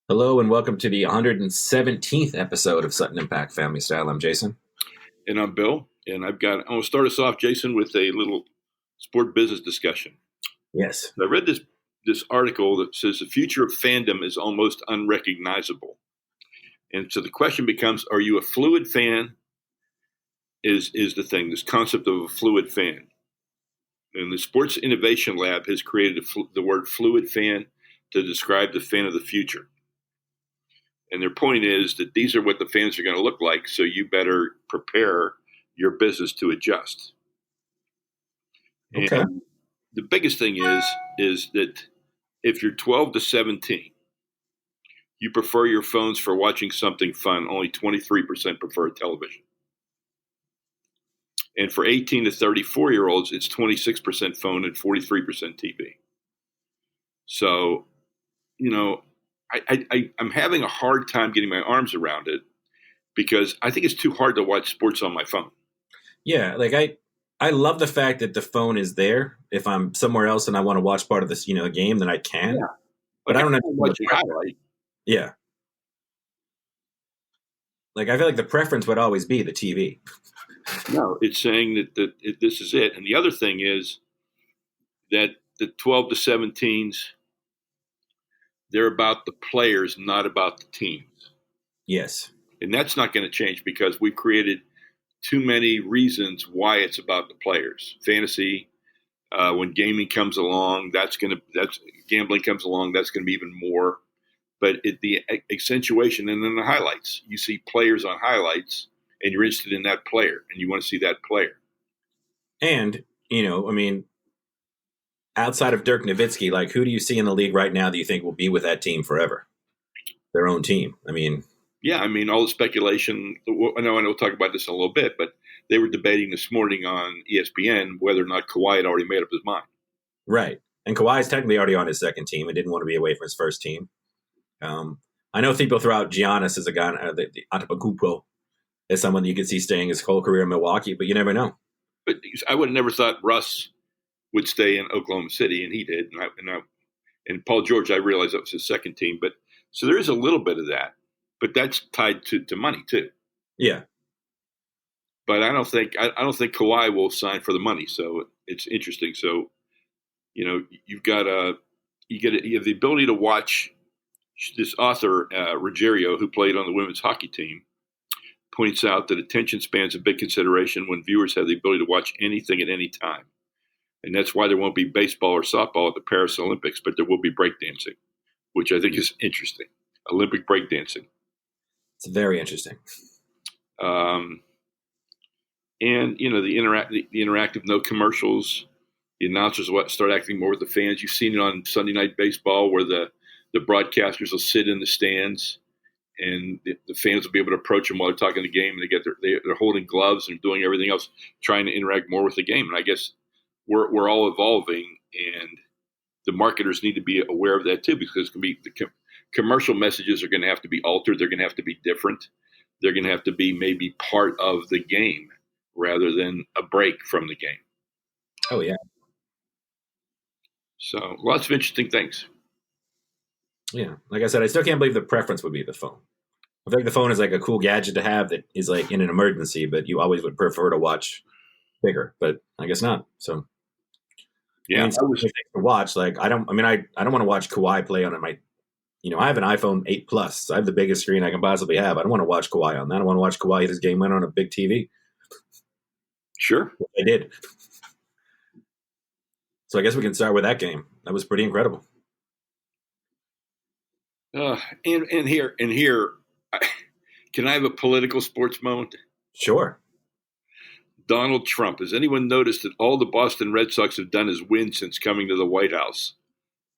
Hello and welcome to the 117th episode of Sutton Impact Family Style. I'm Jason. And I'm Bill, and I'm going to start us off, Jason, with a little sport business discussion. Yes. I read this article that says the future of fandom is almost unrecognizable. And so the question becomes, are you a fluid fan? Is the thing, this concept of a fluid fan. And the Sports Innovation Lab has created the word fluid fan to describe the fan of the future. And their point is that these are what the fans are going to look like, so you better prepare your business to adjust. Okay. And the biggest thing is that if you're 12 to 17, you prefer your phones for watching something fun. Only 23% prefer television. And for 18 to 34-year-olds, it's 26% phone and 43% TV. So, I'm having a hard time getting my arms around it because I think it's too hard to watch sports on my phone. Yeah, I love the fact that the phone is there. If I'm somewhere else and I want to watch part of this, a game, then I can. Yeah. But I don't have to watch a highlight. Yeah. I feel like the preference would always be the TV. No, it's saying that this is it. And the other thing is that the 12 to 17s, they're about the players, not about the teams. Yes. And that's not going to change because we've created too many reasons why it's about the players. Fantasy, when gaming comes along, that's gambling comes along, that's going to be even more. But the accentuation and then the highlights, you see players on highlights and you're interested in that player and you want to see that player. And, outside of Dirk Nowitzki, who do you see in the league right now that you think will be with that team forever? Their own team. All the speculation. I know we'll talk about this in a little bit, but they were debating this morning on ESPN whether or not Kawhi had already made up his mind. Right. And Kawhi's technically already on his second team and didn't want to be away from his first team. I know people throw out Giannis as a guy, the Antetokounmpo, as someone you could see staying his whole career in Milwaukee, but you never know. But I would have never thought Russ would stay in Oklahoma City, and he did. And Paul George, I realized that was his second team. But so there is a little bit of that, but that's tied to money too. Yeah. But I don't think Kawhi will sign for the money. So it's interesting. So you have the ability to watch. This author Ruggiero, who played on the women's hockey team, points out that attention span is a big consideration when viewers have the ability to watch anything at any time. And that's why there won't be baseball or softball at the Paris Olympics, but there will be breakdancing, which I think is interesting. Olympic breakdancing. It's very interesting. And the interactive no commercials. The announcers will start acting more with the fans. You've seen it on Sunday Night Baseball where the broadcasters will sit in the stands and the fans will be able to approach them while they're talking the game. And they're holding gloves and doing everything else, trying to interact more with the game. And I guess we're all evolving, and the marketers need to be aware of that too, because the commercial messages are going to have to be altered. They're going to have to be different. They're going to have to be maybe part of the game rather than a break from the game. Oh yeah. So lots of interesting things. Yeah. Like I said, I still can't believe the preference would be the phone. I think the phone is a cool gadget to have that is in an emergency, but you always would prefer to watch bigger, but I guess not. So yeah, to watch. I don't want to watch Kawhi play on my, I have an iPhone 8 Plus. So I have the biggest screen I can possibly have. I don't want to watch Kawhi on that. I want to watch Kawhi hit his game winner on a big TV. Sure. I did. So I guess we can start with that game. That was pretty incredible. And here, can I have a political sports moment? Sure. Donald Trump. Has anyone noticed that all the Boston Red Sox have done is win since coming to the White House?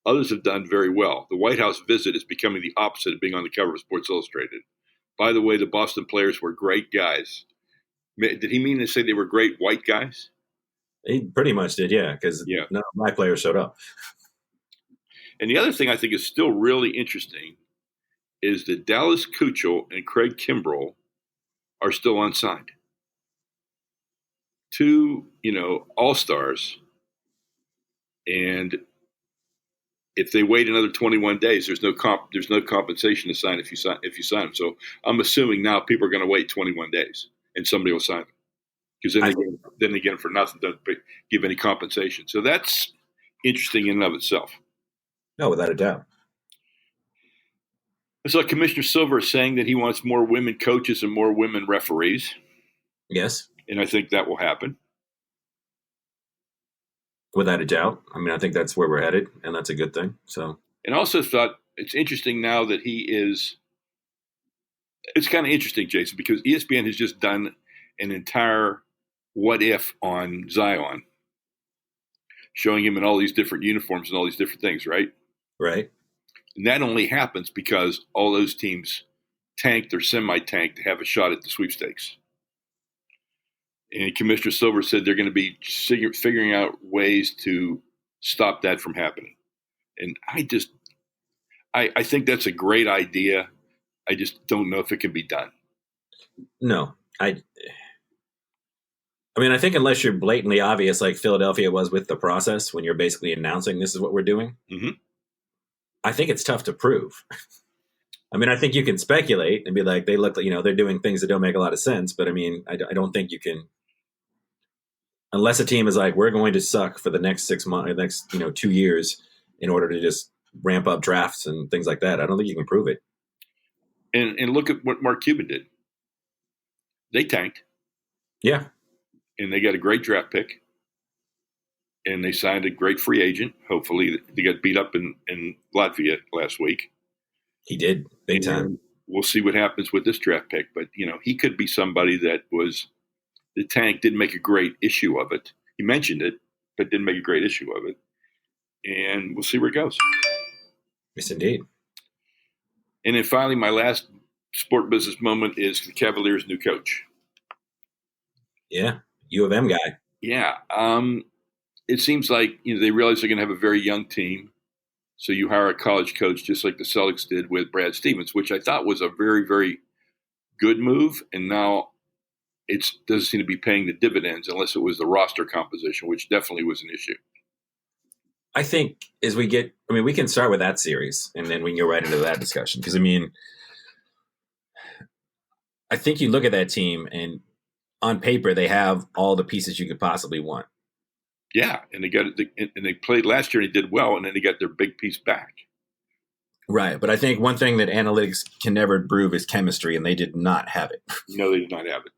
Others have done very well. The White House visit is becoming the opposite of being on the cover of Sports Illustrated. By the way, the Boston players were great guys. Did he mean to say they were great white guys? He pretty much did, yeah, because none of my players showed up. And the other thing I think is still really interesting is that Dallas Keuchel and Craig Kimbrell are still unsigned. Two, all-stars. And if they wait another 21 days, there's no compensation to sign if you sign them. So I'm assuming now people are going to wait 21 days and somebody will sign them because then they get them for nothing, don't give any compensation. So that's interesting in and of itself. No, without a doubt. I saw Commissioner Silver saying that he wants more women coaches and more women referees. Yes. And I think that will happen. Without a doubt. I mean, I think that's where we're headed, and that's a good thing. So, and also thought it's interesting now that it's kind of interesting, Jason, because ESPN has just done an entire what if on Zion, showing him in all these different uniforms and all these different things, right? Right. And that only happens because all those teams tanked or semi-tanked to have a shot at the sweepstakes. And Commissioner Silver said they're going to be figuring out ways to stop that from happening. And I think that's a great idea. I just don't know if it can be done. No, I mean, I think unless you're blatantly obvious, like Philadelphia was with the process, when you're basically announcing this is what we're doing, I think it's tough to prove. I mean, I think you can speculate and be like, they look like, they're doing things that don't make a lot of sense. But I mean, I don't think you can, unless a team is like, we're going to suck for the next 6 months, next 2 years, in order to just ramp up drafts and things like that. I don't think you can prove it. And look at what Mark Cuban did. They tanked. Yeah. And they got a great draft pick. And they signed a great free agent. Hopefully, they got beat up in Latvia last week. He did, big time. We'll see what happens with this draft pick. But, he could be somebody that was – the tank didn't make a great issue of it. He mentioned it, but didn't make a great issue of it. And we'll see where it goes. Yes, indeed. And then finally, my last sport business moment is the Cavaliers' new coach. Yeah, U of M guy. Yeah. It seems like they realize they're going to have a very young team. So you hire a college coach just like the Celtics did with Brad Stevens, which I thought was a very, very good move. And now it doesn't seem to be paying the dividends unless it was the roster composition, which definitely was an issue. I think as we can start with that series and then we can go right into that discussion. Because, I think you look at that team and on paper they have all the pieces you could possibly want. Yeah, and they played last year and they did well, and then they got their big piece back. Right, but I think one thing that analytics can never prove is chemistry, and they did not have it. No, they did not have it.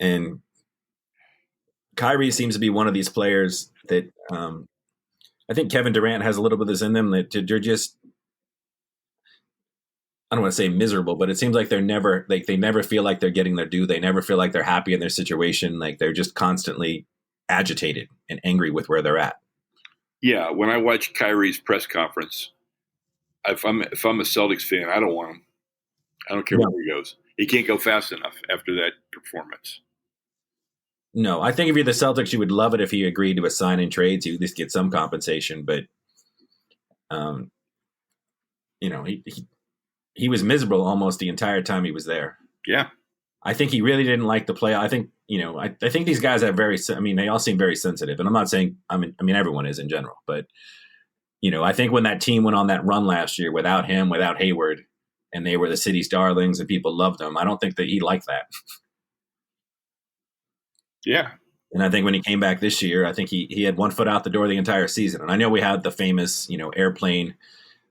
And Kyrie seems to be one of these players that I think Kevin Durant has a little bit of this in them that they're just, I don't want to say miserable, but it seems like they never feel like they're getting their due. They never feel like they're happy in their situation. Like they're just constantly agitated and angry with where they're at. Yeah, when I watch Kyrie's press conference, if I'm a Celtics fan, I don't want him. I don't care where he goes. He can't go fast enough after that performance. No, I think if you're the Celtics, you would love it if he agreed to a sign and trade to at least get some compensation. But, he was miserable almost the entire time he was there. Yeah. I think he really didn't like the play. I think, I think these guys have they all seem very sensitive. And I'm not saying, everyone is in general. But, I think when that team went on that run last year without him, without Hayward, and they were the city's darlings and people loved them, I don't think that he liked that. Yeah. And I think when he came back this year, I think he had one foot out the door the entire season. And I know we had the famous, airplane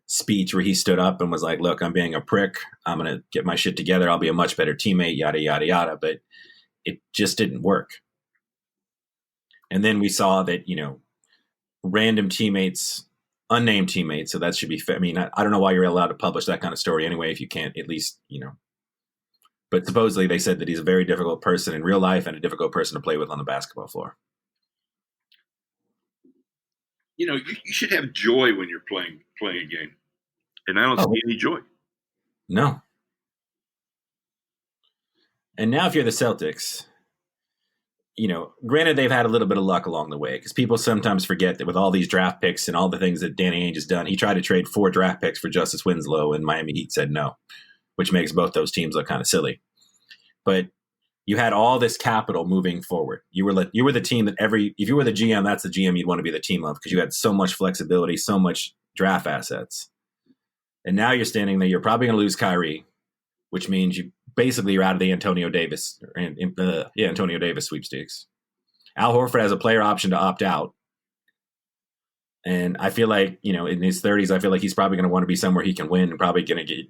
speech where he stood up and was like, look, I'm being a prick. I'm going to get my shit together. I'll be a much better teammate, yada, yada, yada. But it just didn't work. And then we saw that, random teammates, unnamed teammates. So that should be fair. I don't know why you're allowed to publish that kind of story anyway, if you can't at least, But supposedly they said that he's a very difficult person in real life and a difficult person to play with on the basketball floor. You should have joy when you're playing a game. And I don't see any joy. No. And now if you're the Celtics, granted they've had a little bit of luck along the way because people sometimes forget that with all these draft picks and all the things that Danny Ainge has done, he tried to trade 4 draft picks for Justice Winslow and Miami Heat said no, which makes both those teams look kind of silly. But you had all this capital moving forward. You were the team that if you were the GM, that's the GM you'd want to be the team of because you had so much flexibility, so much draft assets. And now you're standing there. You're probably going to lose Kyrie, which means you're out of the Antonio Davis sweepstakes. Al Horford has a player option to opt out. And I feel like, in his 30s, I feel like he's probably going to want to be somewhere he can win and probably going to get,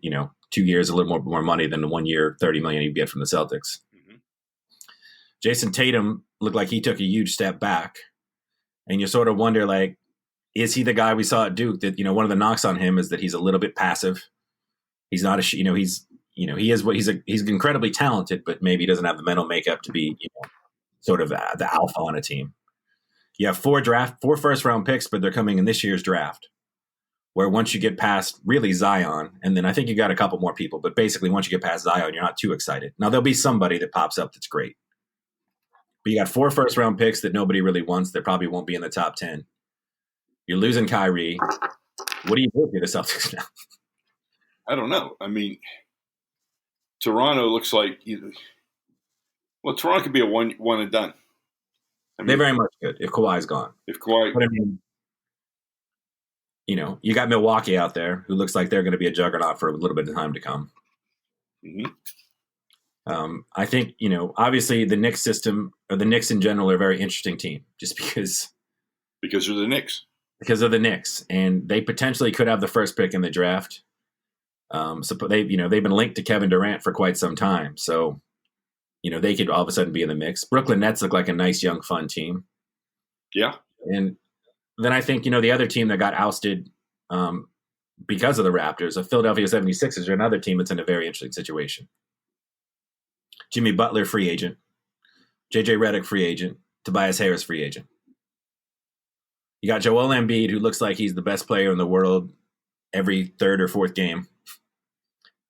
2 years, a little more money than the 1 year, $30 million he'd get from the Celtics. Mm-hmm. Jason Tatum looked like he took a huge step back. And you sort of wonder, like, is he the guy we saw at Duke that, one of the knocks on him is that he's a little bit passive. He's not he's incredibly talented, but maybe he doesn't have the mental makeup to be, sort of the alpha on a team. You have 4 first round picks, but they're coming in this year's draft, where once you get past really Zion, and then I think you got a couple more people, but basically once you get past Zion, you're not too excited. Now there'll be somebody that pops up that's great, but you got 4 first round picks that nobody really wants. That probably won't be in the top 10. You're losing Kyrie. What do you do if you're the Celtics now? I don't know. I mean, Toronto looks like Toronto could be a one and done. I mean, they very much could if Kawhi's gone. But I mean, you got Milwaukee out there who looks like they're going to be a juggernaut for a little bit of time to come. Mm-hmm. I think, obviously the Knicks system or the Knicks in general are a very interesting team just because of the Knicks. Because of the Knicks, and they potentially could have the first pick in the draft. So they've been linked to Kevin Durant for quite some time. So, they could all of a sudden be in the mix. Brooklyn Nets look like a nice, young, fun team. Yeah. And then I think, the other team that got ousted because of the Raptors, the Philadelphia 76ers, are another team that's in a very interesting situation. Jimmy Butler, free agent. JJ Redick, free agent. Tobias Harris, free agent. You got Joel Embiid, who looks like he's the best player in the world every third or fourth game,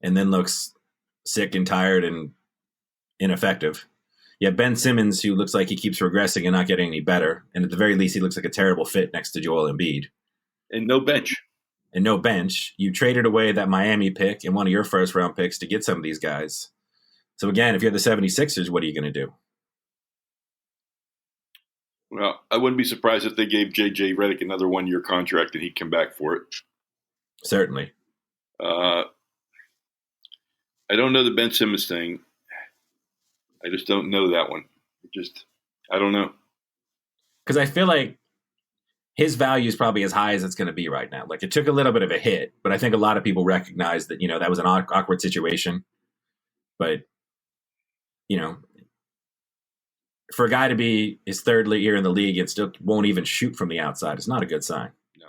and then looks sick and tired and ineffective. You have Ben Simmons, who looks like he keeps regressing and not getting any better, and at the very least, he looks like a terrible fit next to Joel Embiid. And no bench. You traded away that Miami pick and one of your first-round picks to get some of these guys. So again, if you're the 76ers, what are you going to do? Well, I wouldn't be surprised if they gave J.J. Redick another 1-year contract and he'd come back for it. Certainly. I don't know the Ben Simmons thing. I just don't know that one. I don't know. Because I feel like his value is probably as high as it's going to be right now. Like, it took a little bit of a hit, but I think a lot of people recognize that, that was an awkward situation. But, for a guy to be his third year in the league and still won't even shoot from the outside, it's not a good sign. No.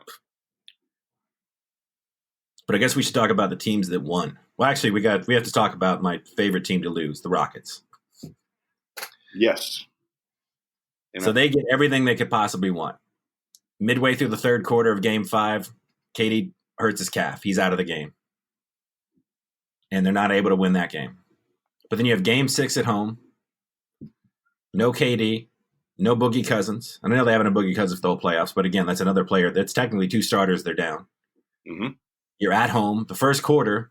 But I guess we should talk about the teams that won. Well, actually, we have to talk about my favorite team to lose, the Rockets. Yes. So they get everything they could possibly want. Midway through the third quarter of Game 5, KD hurts his calf. He's out of the game. And they're not able to win that game. But then you have Game 6 at home. No KD, no Boogie Cousins. I know they haven't a Boogie Cousins for the whole playoffs, but again, that's another player. That's technically 2 starters they're down. Mm-hmm. You're at home. The first quarter,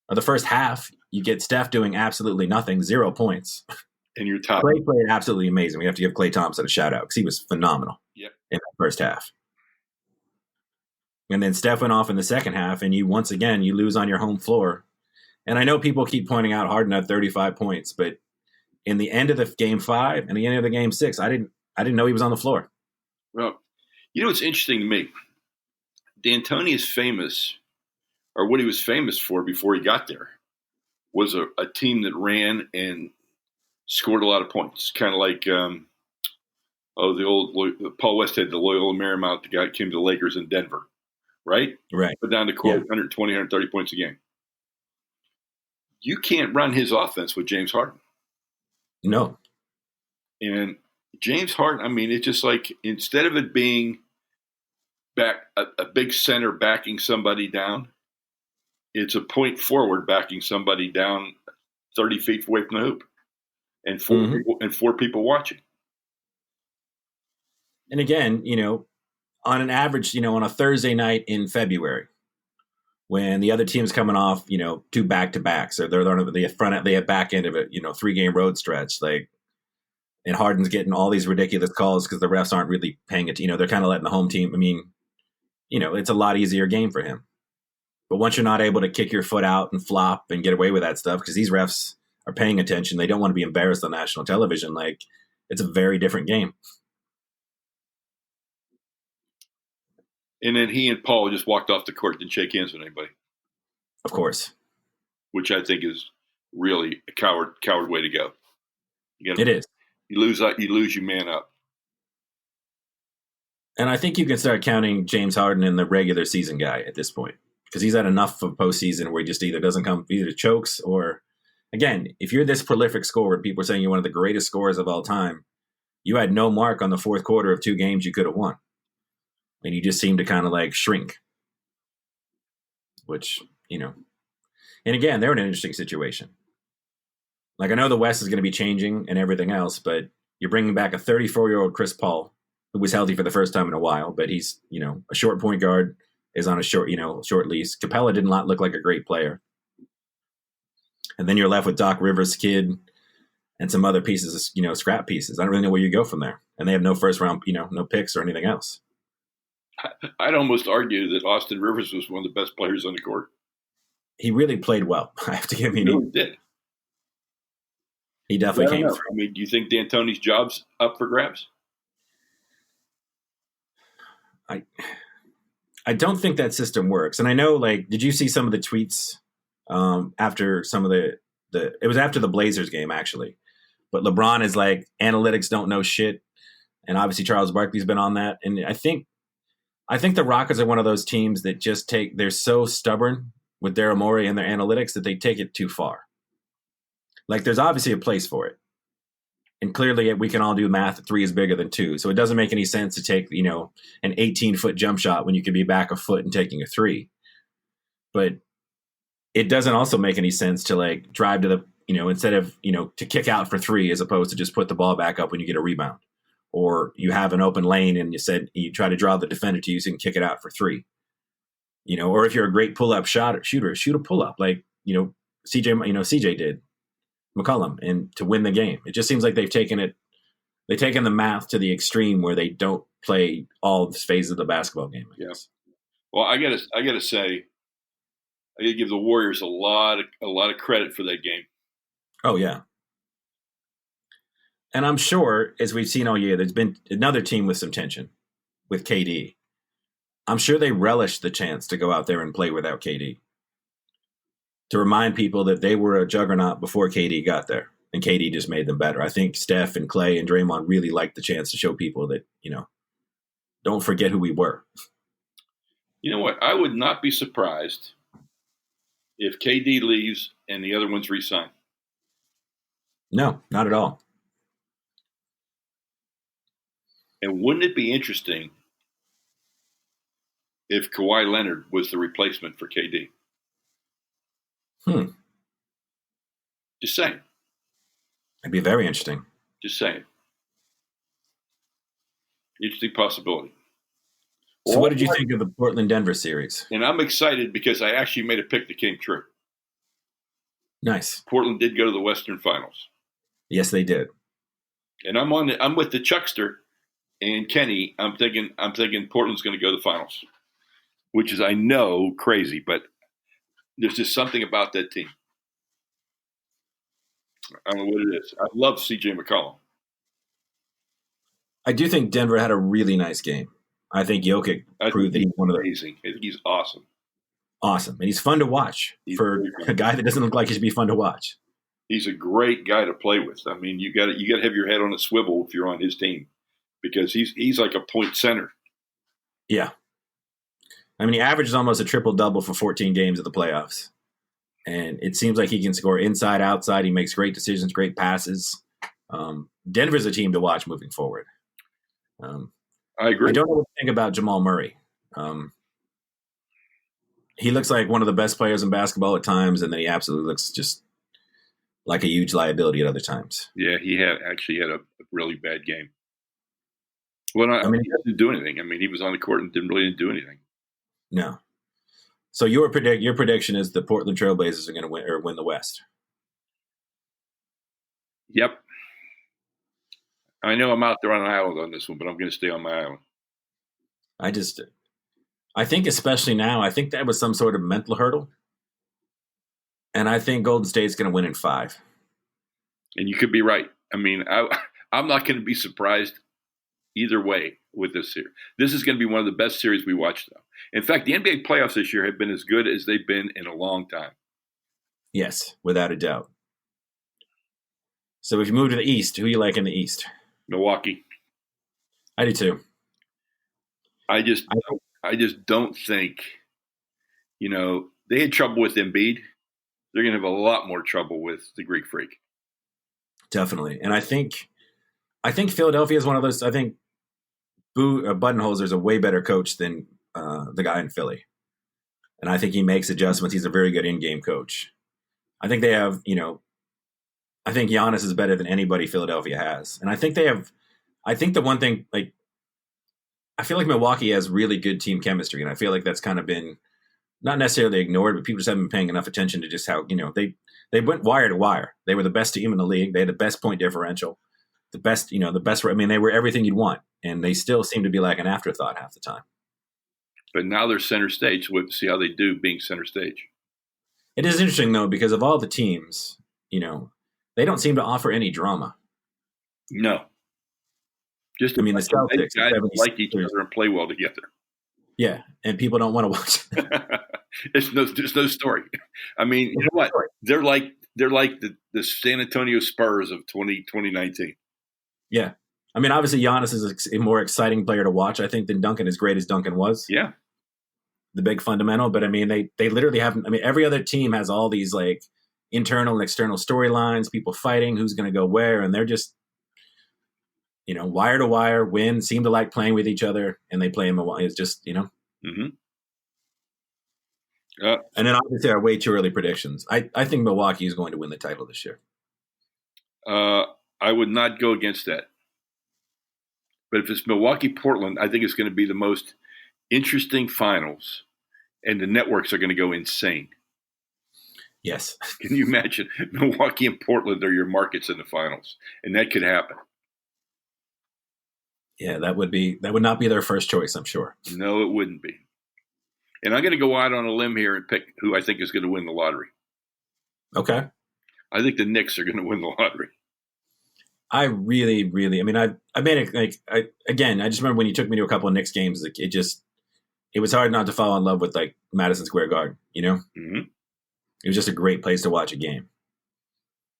or the first half, you get Steph doing absolutely nothing, 0 points. And you're top. Klay played absolutely amazing. We have to give Klay Thompson a shout-out because he was phenomenal in the first half. And then Steph went off in the second half, and you lose on your home floor. And I know people keep pointing out Harden had 35 points, but in the end of the Game 5 and the end of the Game 6, I didn't know he was on the floor. Well, what's interesting to me? D'Antoni is famous, or what he was famous for before he got there, was a team that ran and scored a lot of points. Kind of like the old Paul Westhead, the Loyola Marymount, the guy that came to the Lakers in Denver, right? Right. Put down to 120, 130 points a game. You can't run his offense with James Harden. No. And James Harden, it's just like, instead of it being back a big center backing somebody down, it's a point forward backing somebody down 30 feet away from the hoop, and four people watching. And again, on an average, on a Thursday night in February, when the other team's coming off, 2 back-to-backs, or they're on the back end of it, 3-game road stretch, and Harden's getting all these ridiculous calls because the refs aren't really paying it. They're kind of letting the home team. it's a lot easier game for him. But once you're not able to kick your foot out and flop and get away with that stuff, because these refs are paying attention, they don't want to be embarrassed on national television. Like, it's a very different game. And then he and Paul just walked off the court, didn't shake hands with anybody. Of course. Which I think is really a coward way to go. It is. You lose, you man up. And I think you can start counting James Harden in the regular season guy at this point, because he's had enough of postseason where he just either chokes or, again, if you're this prolific scorer, people are saying you're one of the greatest scorers of all time, you had no mark on the fourth quarter of 2 games you could have won. And you just seem to kind of like shrink, which, and again, they're in an interesting situation. Like, I know the West is going to be changing and everything else, but you're bringing back a 34-year-old Chris Paul, who was healthy for the first time in a while, but he's, a short point guard, is on a short lease. Capella did not look like a great player. And then you're left with Doc Rivers' kid and some other pieces, scrap pieces. I don't really know where you go from there. And they have no first round, no picks or anything else. I'd almost argue that Austin Rivers was one of the best players on the court. He really played well. I have to give him. He really did. He definitely came through. I mean, do you think D'Antoni's job's up for grabs? I don't think that system works. And I know, did you see some of the tweets after some of it was after the Blazers game, actually. But LeBron is like, analytics don't know shit. And obviously Charles Barkley's been on that. And I think the Rockets are one of those teams that just they're so stubborn with Daryl Morey and their analytics that they take it too far. Like, there's obviously a place for it. And clearly we can all do math. 3 is bigger than 2. So it doesn't make any sense to take, an 18-foot jump shot when you could be back a foot and taking a 3. But it doesn't also make any sense to drive to the, instead of, to kick out for 3 as opposed to just put the ball back up when you get a rebound. Or you have an open lane and you try to draw the defender to you so you can kick it out for 3. Or if you're a great pull-up shooter, shoot a pull-up like, CJ did, McCollum, and to win the game. It just seems like they've taken the math to the extreme where they don't play all phases of the basketball game. Yes. Well, I gotta say, I gotta give the Warriors a lot of credit for that game. Oh yeah. And I'm sure, as we've seen all year, there's been another team with some tension with KD. I'm sure they relished the chance to go out there and play without KD. To remind people that they were a juggernaut before KD got there. And KD just made them better. I think Steph and Clay and Draymond really liked the chance to show people that, don't forget who we were. You know what? I would not be surprised if KD leaves and the other ones resign. No, not at all. And wouldn't it be interesting if Kawhi Leonard was the replacement for KD? Just saying. It'd be very interesting. Just saying. Interesting possibility. So what did you think of the Portland-Denver series? And I'm excited because I actually made a pick that came true. Nice. Portland did go to the Western Finals. Yes, they did. And I'm with the Chuckster and Kenny. I'm thinking Portland's going to go to the finals, which is, I know, crazy, but there's just something about that team. I don't know what it is. I love CJ McCollum. I do think Denver had a really nice game. I think Jokic proved that he's one of the amazing. I think he's awesome. Awesome. And he's fun to watch for a guy that doesn't look like he should be fun to watch. He's a great guy to play with. I mean, you got to have your head on a swivel if you're on his team, because he's like a point center. Yeah. I mean, he averages almost a triple-double for 14 games of the playoffs. And it seems like he can score inside, outside. He makes great decisions, great passes. Denver's a team to watch moving forward. I agree. I don't know what to think about Jamal Murray. He looks like one of the best players in basketball at times, and then he absolutely looks just like a huge liability at other times. Yeah, he had a really bad game. Well, he didn't do anything. I mean, he was on the court and didn't do anything. No. So your prediction is the Portland Trailblazers are going to win the West. Yep. I know I'm out there on an island on this one, but I'm going to stay on my island. I think especially now, I think that was some sort of mental hurdle. And I think Golden State's going to win in 5. And you could be right. I mean, I'm not going to be surprised either way with this series. This is going to be one of the best series we watched, though. In fact, the NBA playoffs this year have been as good as they've been in a long time. Yes, without a doubt. So if you move to the East, who you like in the East? Milwaukee. I do too. I just don't think, they had trouble with Embiid. They're going to have a lot more trouble with the Greek Freak. Definitely. And I think Philadelphia is one of those. I think Budenholzer is a way better coach than the guy in Philly. And I think he makes adjustments. He's a very good in-game coach. I think they have, I think Giannis is better than anybody Philadelphia has. And I think the one thing, like, I feel like Milwaukee has really good team chemistry. And I feel like that's kind of been not necessarily ignored, but people just haven't been paying enough attention to just how, they went wire to wire. They were the best team in the league. They had the best point differential, the best, I mean, they were everything you'd want. And they still seem to be like an afterthought half the time. But now they're center stage. We'll see how they do being center stage. It is interesting, though, because of all the teams, they don't seem to offer any drama. No. Just the Celtics guys like each other and play well together. Yeah, and people don't want to watch it. There's no story. I mean, you know what? They're like the San Antonio Spurs of 2019. Yeah. I mean, obviously Giannis is a more exciting player to watch, I think, than Duncan, as great as Duncan was. Yeah. The big fundamental. But I mean, they literally haven't. I mean, every other team has all these like internal and external storylines, people fighting, who's going to go where, and they're just, wire to wire, win, seem to like playing with each other, and they play in Milwaukee. It's just, Mm-hmm. And then obviously our way too early predictions. I think Milwaukee is going to win the title this year. I would not go against that. But if it's Milwaukee-Portland, I think it's going to be the most interesting finals, and the networks are going to go insane. Yes. Can you imagine? Milwaukee and Portland are your markets in the finals, and that could happen. Yeah, that would not be their first choice, I'm sure. No, it wouldn't be. And I'm going to go out on a limb here and pick who I think is going to win the lottery. Okay. I think the Knicks are going to win the lottery. I really, really, I mean, I made it like, I just remember when you took me to a couple of Knicks games, like it was hard not to fall in love with like Madison Square Garden, Mm-hmm. It was just a great place to watch a game.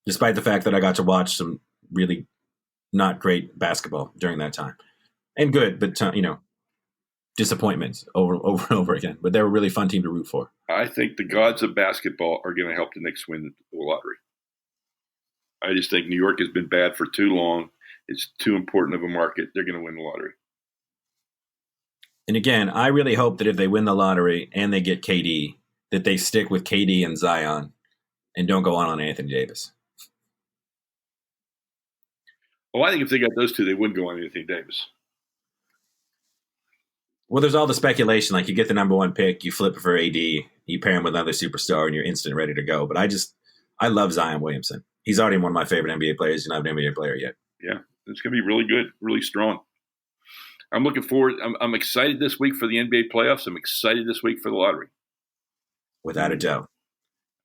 Despite the fact that I got to watch some really not great basketball during that time. And good, but, disappointments over and over again. But they're a really fun team to root for. I think the gods of basketball are going to help the Knicks win the lottery. I just think New York has been bad for too long. It's too important of a market. They're going to win the lottery. And again, I really hope that if they win the lottery and they get KD, that they stick with KD and Zion and don't go on Anthony Davis. Well, I think if they got those two, they wouldn't go on Anthony Davis. Well, there's all the speculation. Like, you get the number one pick, you flip it for AD, you pair him with another superstar, and you're instant ready to go. But I love Zion Williamson. He's already one of my favorite NBA players. He's not an NBA player yet. Yeah, it's going to be really good, really strong. I'm looking forward. I'm excited this week for the NBA playoffs. I'm excited this week for the lottery. Without a doubt.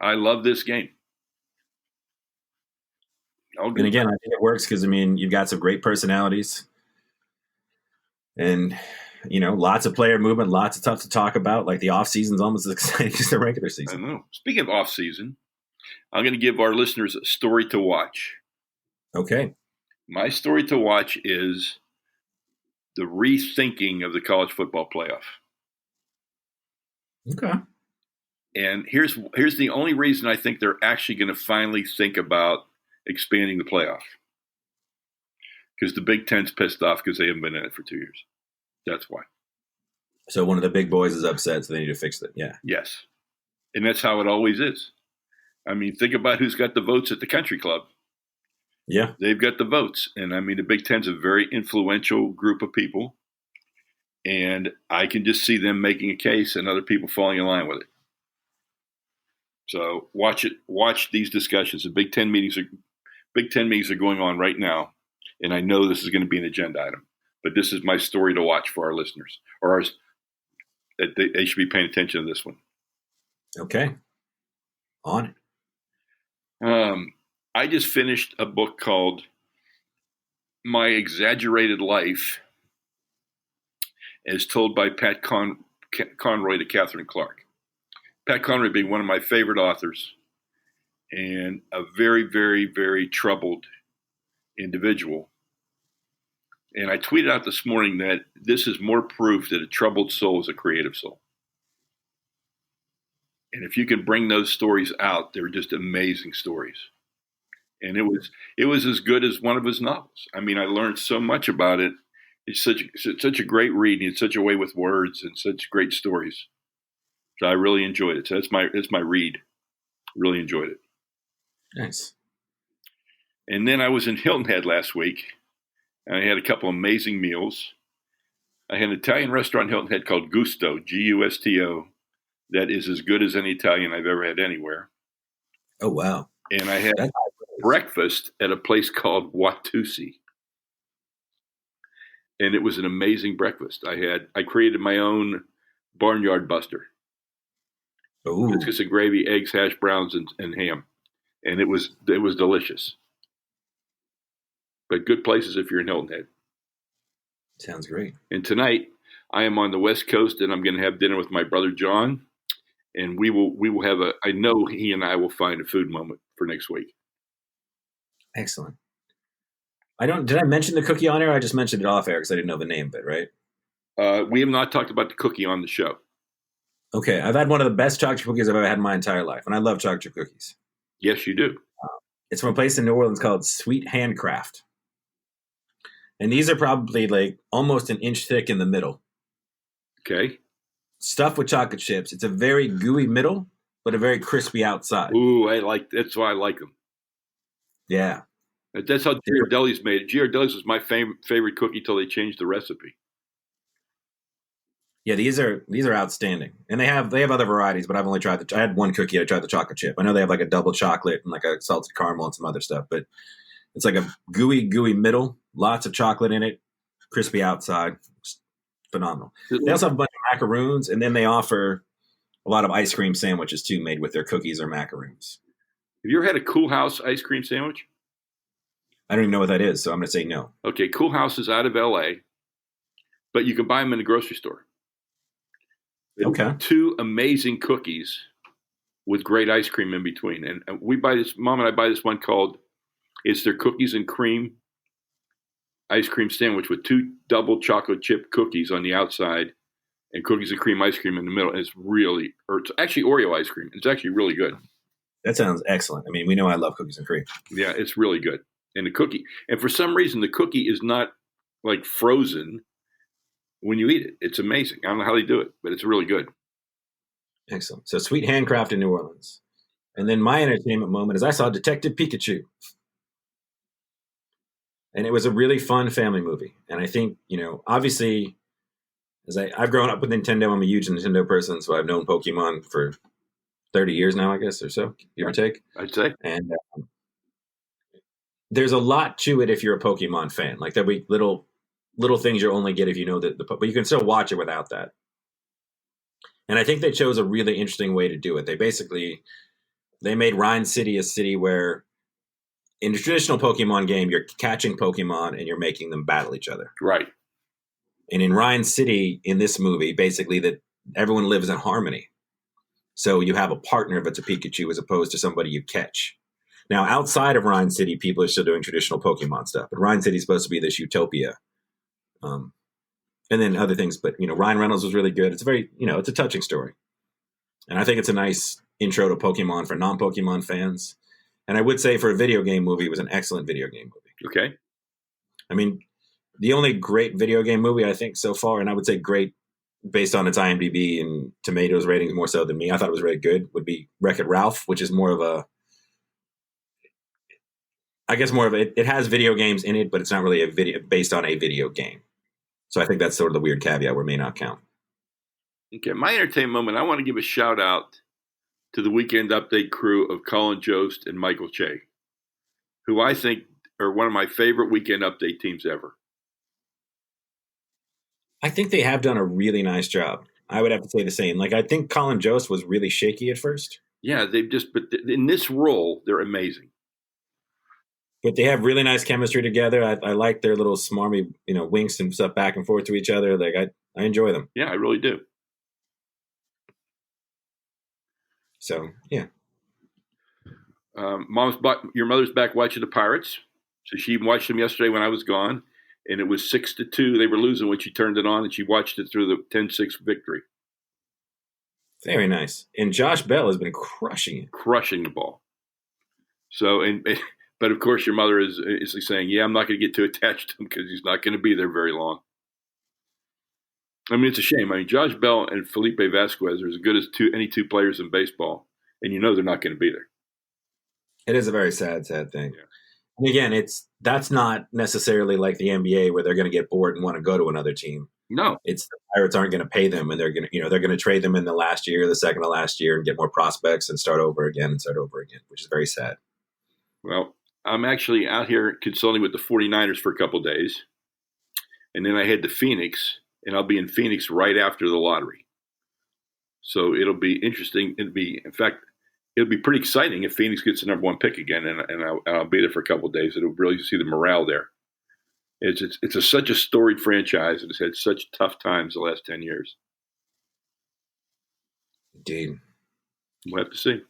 I love this game. And again, I think it works because, I mean, you've got some great personalities and, lots of player movement, lots of stuff to talk about. Like, the offseason's almost as exciting as the regular season. I know. Speaking of offseason, I'm going to give our listeners a story to watch. Okay. My story to watch is the rethinking of the college football playoff. Okay. And here's the only reason I think they're actually going to finally think about expanding the playoff. Because the Big Ten's pissed off because they haven't been in it for 2 years. That's why. So one of the big boys is upset, so they need to fix it. Yeah. Yes. And that's how it always is. I mean, think about who's got the votes at the country club. Yeah. They've got the votes. And I mean, the Big Ten's a very influential group of people. And I can just see them making a case and other people falling in line with it. So watch it. Watch these discussions. The Big Ten meetings are going on right now. And I know this is going to be an agenda item. But this is my story to watch for our listeners, or that they should be paying attention to this one. Okay. On it. I just finished a book called My Exaggerated Life, as told by Pat Conroy to Catherine Clark. Pat Conroy being one of my favorite authors and a very, very, very troubled individual. And I tweeted out this morning that this is more proof that a troubled soul is a creative soul. And if you can bring those stories out, they're just amazing stories. And it was as good as one of his novels. I mean, I learned so much about it. It's such a great read. It's such a way with words and such great stories. So I really enjoyed it. So that's my read. Really enjoyed it. Nice. And then I was in Hilton Head last week, and I had a couple amazing meals. I had an Italian restaurant in Hilton Head called Gusto, Gusto, that is as good as any Italian I've ever had anywhere. Oh, wow. And I had breakfast at a place called Watusi. And it was an amazing breakfast. I created my own barnyard buster. Ooh. It's just a gravy, eggs, hash browns, and ham. And it was delicious. But good places if you're in Hilton Head. Sounds great. And tonight I am on the West Coast, and I'm going to have dinner with my brother John. And we will have I know he and I will find a food moment for next week. Excellent. Did I mention the cookie on air? I just mentioned it off air because I didn't know the name of it, right? We have not talked about the cookie on the show. Okay. I've had one of the best chocolate chip cookies I've ever had in my entire life. And I love chocolate chip cookies. Yes, you do. It's from a place in New Orleans called Sweet Handcraft. And these are probably like almost an inch thick in the middle. Okay. Stuffed with chocolate chips. It's a very gooey middle, but a very crispy outside. Ooh, that's why I like them. Yeah. That's how Ghirardelli's made it. Ghirardelli's was my favorite cookie till they changed the recipe. Yeah, these are outstanding, and they have other varieties, but I've only tried I had one cookie. I tried the chocolate chip. I know they have like a double chocolate and like a salted caramel and some other stuff, but it's like a gooey middle, lots of chocolate in it, crispy outside, just phenomenal. They also have a bunch of macaroons, and then they offer a lot of ice cream sandwiches too, made with their cookies or macaroons. Have you ever had a Cool House ice cream sandwich? I don't even know what that is, so I'm going to say no. Okay, Cool House is out of L.A., but you can buy them in the grocery store. Okay. 2 amazing cookies with great ice cream in between. And Mom and I buy this one called, it's their cookies and cream ice cream sandwich with 2 double chocolate chip cookies on the outside and cookies and cream ice cream in the middle. And it's actually Oreo ice cream. It's actually really good. That sounds excellent. I mean, we know I love cookies and cream. Yeah, it's really good. And for some reason, the cookie is not like frozen when you eat it. It's amazing. I don't know how they do it, but it's really good. Excellent. So Sweet Handcraft in New Orleans. And then my entertainment moment is I saw Detective Pikachu. And it was a really fun family movie. And I think, obviously, as I've grown up with Nintendo, I'm a huge Nintendo person, so I've known Pokemon for 30 years now, I guess, or so, give or take. I'd say. And there's a lot to it if you're a Pokemon fan. Like there'll be little things you'll only get if you know but you can still watch it without that. And I think they chose a really interesting way to do it. They made Rhine City a city where in a traditional Pokemon game, you're catching Pokemon and you're making them battle each other. Right. And in Rhine City, in this movie, basically that everyone lives in harmony. So you have a partner if it's a Pikachu as opposed to somebody you catch. Now, outside of Rhine City, people are still doing traditional Pokemon stuff. But Rhine City is supposed to be this utopia. And then other things. But, Ryan Reynolds was really good. It's it's a touching story. And I think it's a nice intro to Pokemon for non-Pokemon fans. And I would say for a video game movie, it was an excellent video game movie. Okay. I mean, the only great video game movie I think so far, and I would say great based on its IMDb and Tomatoes ratings more so than me, I thought it was very good, would be Wreck-It Ralph, which is more of it has video games in it, but it's not really a video based on a video game. So I think that's sort of the weird caveat where it may not count. Okay, my entertainment moment, I want to give a shout out to the Weekend Update crew of Colin Jost and Michael Che, who I think are one of my favorite Weekend Update teams ever. I think they have done a really nice job. I would have to say the same. Like, I think Colin Jost was really shaky at first, Yeah, but in this role, they're amazing. but they have really nice chemistry together. I like their little smarmy, winks and stuff back and forth to each other. Like, I enjoy them. Yeah, I really do. So, yeah. Your mother's back watching the Pirates. So she watched them yesterday when I was gone, and it was 6-2. They were losing when she turned it on, and she watched it through the 10-6 victory. Very nice. And Josh Bell has been crushing the ball. So, but of course, your mother is saying, "Yeah, I'm not going to get too attached to him because he's not going to be there very long." I mean, it's a shame. I mean, Josh Bell and Felipe Vasquez are as good as any two players in baseball, and they're not going to be there. It is a very sad thing. Yeah. And again, that's not necessarily like the NBA where they're going to get bored and want to go to another team. No, it's the Pirates aren't going to pay them, and they're going to trade them in the last year, the second to last year, and get more prospects and start over again, which is very sad. Well, I'm actually out here consulting with the 49ers for a couple of days, and then I head to Phoenix, and I'll be in Phoenix right after the lottery. So it'll be interesting. In fact, it'll be pretty exciting if Phoenix gets the number one pick again, and I'll be there for a couple of days. It'll really see the morale there. It's such a storied franchise, and it's had such tough times the last 10 years. Indeed. We'll have to see.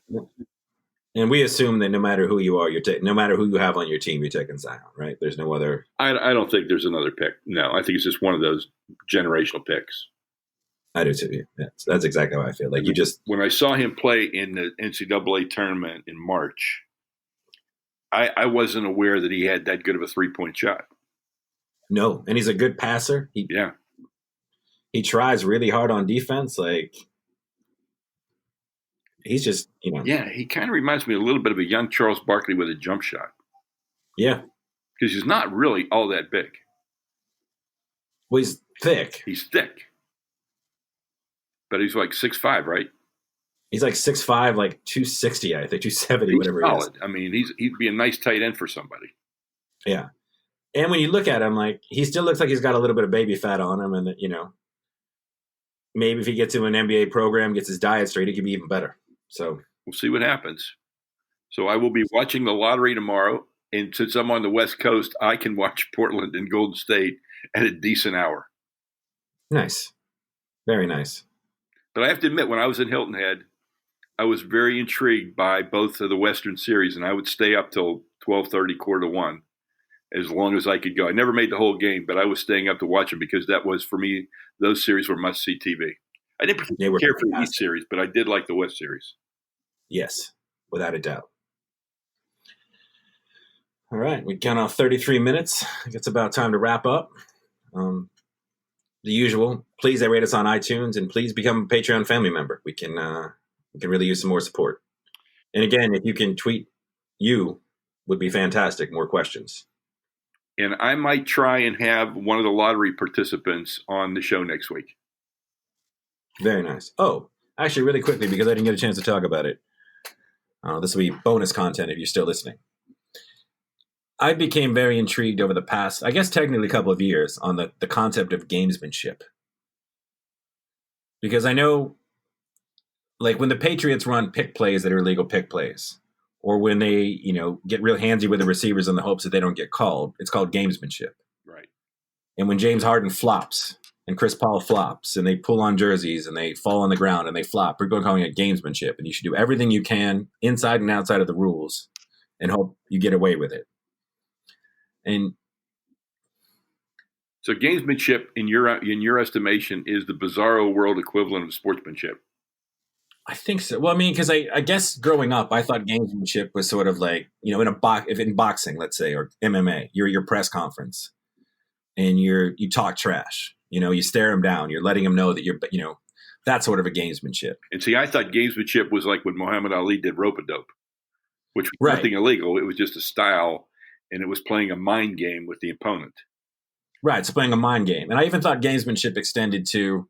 And we assume that no matter who you are, no matter who you have on your team, you're taking Zion, right? There's no other. I don't think there's another pick. No, I think it's just one of those generational picks. I do too. Yeah. That's exactly how I feel. Like when I saw him play in the NCAA tournament in March, I wasn't aware that he had that good of a 3-point shot. No, and he's a good passer. He tries really hard on defense. Like, he's just, Yeah, he kind of reminds me a little bit of a young Charles Barkley with a jump shot. Yeah. Because he's not really all that big. Well, he's thick. But he's like 6'5", right? He's like 6'5", like 260, I think, 270, he's whatever solid. He is. I mean, he'd be a nice tight end for somebody. Yeah. And when you look at him, like, he still looks like he's got a little bit of baby fat on him, and maybe if he gets into an NBA program, gets his diet straight, he could be even better. So we'll see what happens. So I will be watching the lottery tomorrow, and since I'm on the West Coast, I can watch Portland and Golden State at a decent hour. Nice. Very nice. But I have to admit, when I was in Hilton Head, I was very intrigued by both of the Western Series, and I would stay up till 12:30, 1:45, as long as I could go. I never made the whole game, but I was staying up to watch them because that was, for me, those series were must-see TV. I didn't particularly care for the East Series, but I did like the West Series. Yes, without a doubt. All right, we count off 33 minutes. I think it's about time to wrap up. The usual, please rate us on iTunes, and please become a Patreon family member. We can really use some more support. And again, if you can tweet, would be fantastic. More questions. And I might try and have one of the lottery participants on the show next week. Very nice. Oh, actually, really quickly, because I didn't get a chance to talk about it. This will be bonus content if you're still listening. I became very intrigued over the past, I guess technically a couple of years, on the concept of gamesmanship. Because I know, like, when the Patriots run pick plays that are illegal pick plays, or when they, get real handsy with the receivers in the hopes that they don't get called, it's called gamesmanship. Right. And when James Harden flops and Chris Paul flops and they pull on jerseys and they fall on the ground and they flop, people are calling it gamesmanship. And you should do everything you can inside and outside of the rules and hope you get away with it. And so gamesmanship, in your estimation, is the bizarro world equivalent of sportsmanship. I think so. Well, I mean, because I guess growing up, I thought gamesmanship was sort of like, if in boxing, let's say, or MMA, you're at your press conference and you talk trash. You stare them down. You're letting them know that you're, that sort of a gamesmanship. And see, I thought gamesmanship was like when Muhammad Ali did rope-a-dope, which was nothing illegal. It was just a style, and it was playing a mind game with the opponent. Right. It's playing a mind game. And I even thought gamesmanship extended to,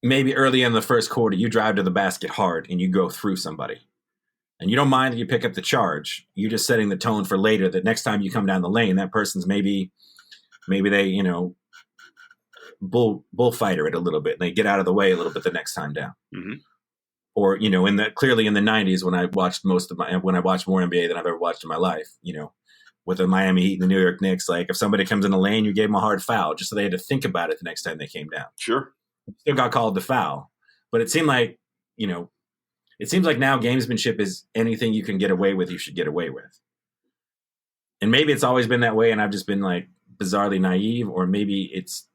maybe early in the first quarter, you drive to the basket hard and you go through somebody. And you don't mind that you pick up the charge. You're just setting the tone for later that next time you come down the lane, that person's maybe they, bullfighter it a little bit, and they get out of the way a little bit the next time down. Mm-hmm. Or clearly in the '90s when I watched more NBA than I've ever watched in my life, with the Miami Heat and the New York Knicks, like if somebody comes in the lane, you gave them a hard foul just so they had to think about it the next time they came down. Sure, still got called the foul, but it seemed like it seems like now gamesmanship is anything you can get away with, you should get away with. And maybe it's always been that way, and I've just been like bizarrely naive, or maybe it's,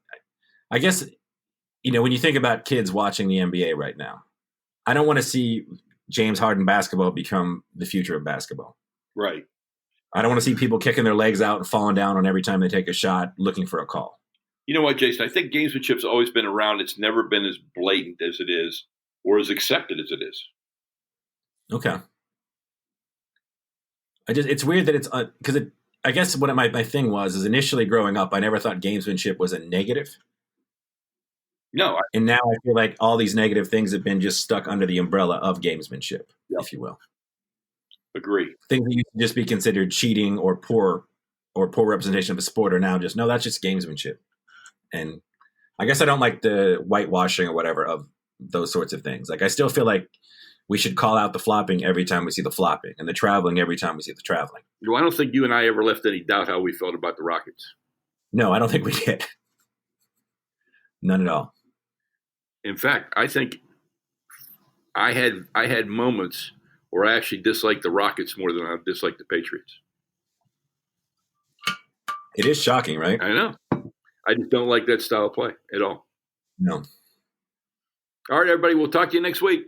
I guess, when you think about kids watching the NBA right now, I don't want to see James Harden basketball become the future of basketball. Right. I don't want to see people kicking their legs out and falling down on every time they take a shot looking for a call. You know what, Jason? I think gamesmanship's always been around. It's never been as blatant as it is or as accepted as it is. Okay. It's weird that it's because I guess what my thing is initially growing up, I never thought gamesmanship was a negative. No. And now I feel like all these negative things have been just stuck under the umbrella of gamesmanship, if you will. Agree. Things that used to just be considered cheating or poor representation of a sport are now just, no, that's just gamesmanship. And I guess I don't like the whitewashing or whatever of those sorts of things. Like I still feel like we should call out the flopping every time we see the flopping and the traveling every time we see the traveling. Well, I don't think you and I ever left any doubt how we felt about the Rockets. No, I don't think we did. None at all. In fact, I think I had moments where I actually disliked the Rockets more than I disliked the Patriots. It is shocking, right? I know. I just don't like that style of play at all. No. All right, everybody. We'll talk to you next week.